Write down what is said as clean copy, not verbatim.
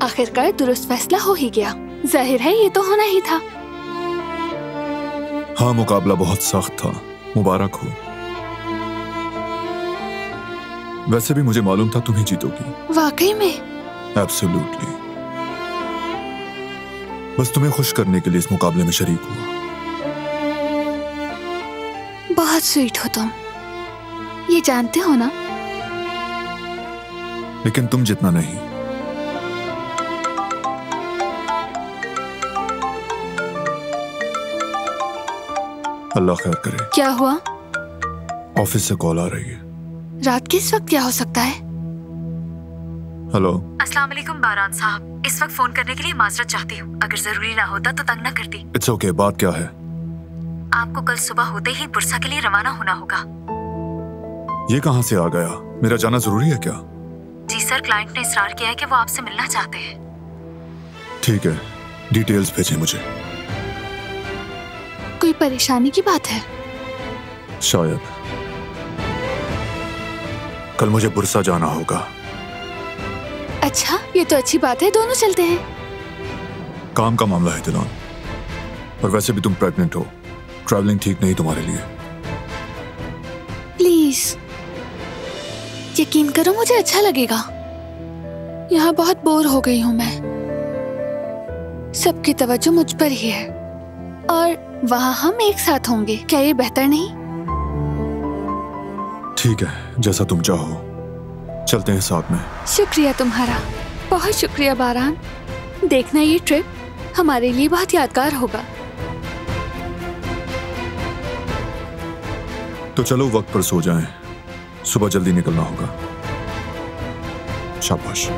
आखिरकार दुरुस्त फैसला हो ही गया। जाहिर है ये तो होना ही था। हाँ, मुकाबला बहुत सख्त था, मुबारक हो। वैसे भी मुझे मालूम था तुम ही जीतोगी। वाकई में? एब्सोल्युटली। बस तुम्हें खुश करने के लिए इस मुकाबले में शरीक हुआ। बहुत स्वीट हो तुम, ये जानते हो ना। लेकिन तुम जितना नहीं। अल्लाह खैर करे। क्या हुआ? ऑफिस से कॉल आ रही है। रात के इस वक्त क्या हो सकता है? हेलो। अस्सलाम वालेकुम बारान साहब, इस वक्त फोन करने के लिए माजरत चाहती हूँ। अगर जरूरी ना होता तो तंग ना करती। इट्स ओके, बात क्या है? आपको कल सुबह होते ही बुरसा के लिए रवाना होना होगा। ये कहाँ से आ गया? मेरा जाना जरूरी है क्या? जी सर, क्लाइंट ने इसरार किया है कि वो आपसे मिलना चाहते हैं। ठीक है, डिटेल्स भेजें मुझे। कोई परेशानी की बात है? शायद। कल मुझे बुरसा जाना होगा। अच्छा, ये तो अच्छी बात है, दोनों चलते हैं। काम का मामला है दिलान, और वैसे भी तुम प्रेग्नेंट हो, ट्रैवलिंग ठीक नहीं तुम्हारे लिए। प्लीज यकीन करो, मुझे अच्छा लगेगा। यहाँ बहुत बोर हो गई हूँ मैं। सबकी तवज्जो मुझ पर ही है, और वहाँ हम एक साथ होंगे। क्या ये बेहतर नहीं? ठीक है, जैसा तुम चाहो, चलते हैं साथ में। शुक्रिया तुम्हारा, बहुत शुक्रिया बारान। देखना ये ट्रिप हमारे लिए बहुत यादगार होगा। तो चलो वक्त पर सो जाएं, सुबह जल्दी निकलना होगा। शाबाश।